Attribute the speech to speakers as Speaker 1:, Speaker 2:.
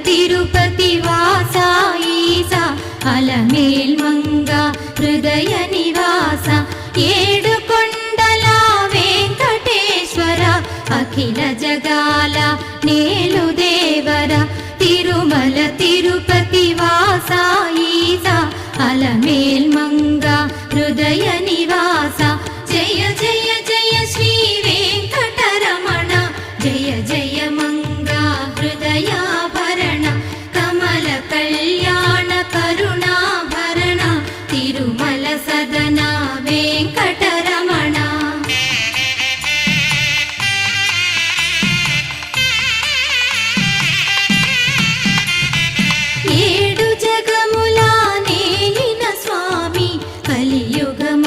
Speaker 1: తిరుపతి వాసా ఈసా అలమేల్ మంగా హృదయ నివాస ఏడు కొండల వెంకటేశ్వర అఖిల జగాల నేలు దేవర తిరుమల తిరుపతి వాసా ఈసా అలమేల్ మంగా హృదయ నివాస జయ జయ జయ శ్రీ వెంకటరమణ జయ జయ మంగా హృదయాభరణ కమల కళ్యాణ కరుణాభరణ తిరుమల సదన వెంకటరమణ ఏడు జగములా నేలిన స్వామి కలియుగమ